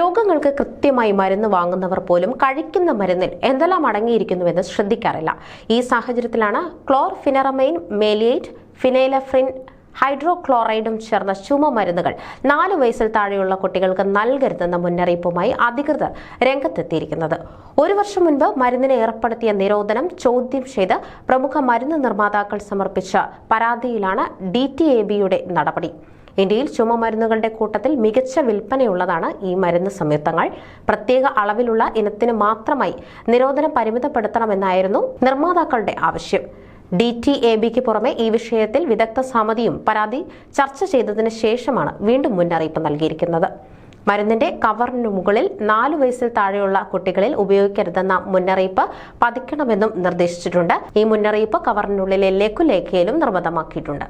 രോഗങ്ങൾക്ക് കൃത്യമായി മരുന്ന് വാങ്ങുന്നവർ പോലും കഴിക്കുന്ന മരുന്നിൽ എന്തെല്ലാം അടങ്ങിയിരിക്കുന്നുവെന്ന് ശ്രദ്ധിക്കാറില്ല. ഈ സാഹചര്യത്തിലാണ് ക്ലോർഫിനറമൈൻ, മേലിയേറ്റ്, ഫിനൈലഫ്രിൻ, ഹൈഡ്രോക്ലോറൈഡും ചേർന്ന ചുമ മരുന്നുകൾ 4 വയസ്സിൽ താഴെയുള്ള കുട്ടികൾക്ക് നൽകരുതെന്ന മുന്നറിയിപ്പുമായി അധികൃതർ രംഗത്തെത്തിയിരിക്കുന്നത്. 1 വർഷം മുൻപ് മരുന്നിന് ഏർപ്പെടുത്തിയ നിരോധനം ചോദ്യം ചെയ്ത് പ്രമുഖ മരുന്ന് നിർമ്മാതാക്കൾ സമർപ്പിച്ച പരാതിയിലാണ് DTABയുടെ നടപടി. ഇന്ത്യയിൽ ചുമമരുന്നുകളുടെ കൂട്ടത്തിൽ മികച്ച വിൽപ്പനയുള്ളതാണ് ഈ മരുന്ന് സംയുക്തങ്ങൾ. പ്രത്യേക അളവിലുള്ള ഇനത്തിന് മാത്രമായി നിരോധനം പരിമിതപ്പെടുത്തണമെന്നായിരുന്നു നിർമ്മാതാക്കളുടെ ആവശ്യം. DTABക്ക് പുറമെ ഈ വിഷയത്തിൽ വിദഗ്ധ സമിതിയും പരാതി ചർച്ച ചെയ്തതിന് ശേഷമാണ് വീണ്ടും മുന്നറിയിപ്പ് നൽകിയിരിക്കുന്നത്. മരുന്നിന്റെ കവറിനു മുകളിൽ 4 വയസ്സിൽ താഴെയുള്ള കുട്ടികളിൽ ഉപയോഗിക്കരുതെന്ന മുന്നറിയിപ്പ് പതിക്കണമെന്നും നിർദ്ദേശിച്ചിട്ടുണ്ട്. ഈ മുന്നറിയിപ്പ് കവറിനുള്ളിലെ ലഘുലേഖയിലും നിർബന്ധമാക്കിയിട്ടുണ്ട്.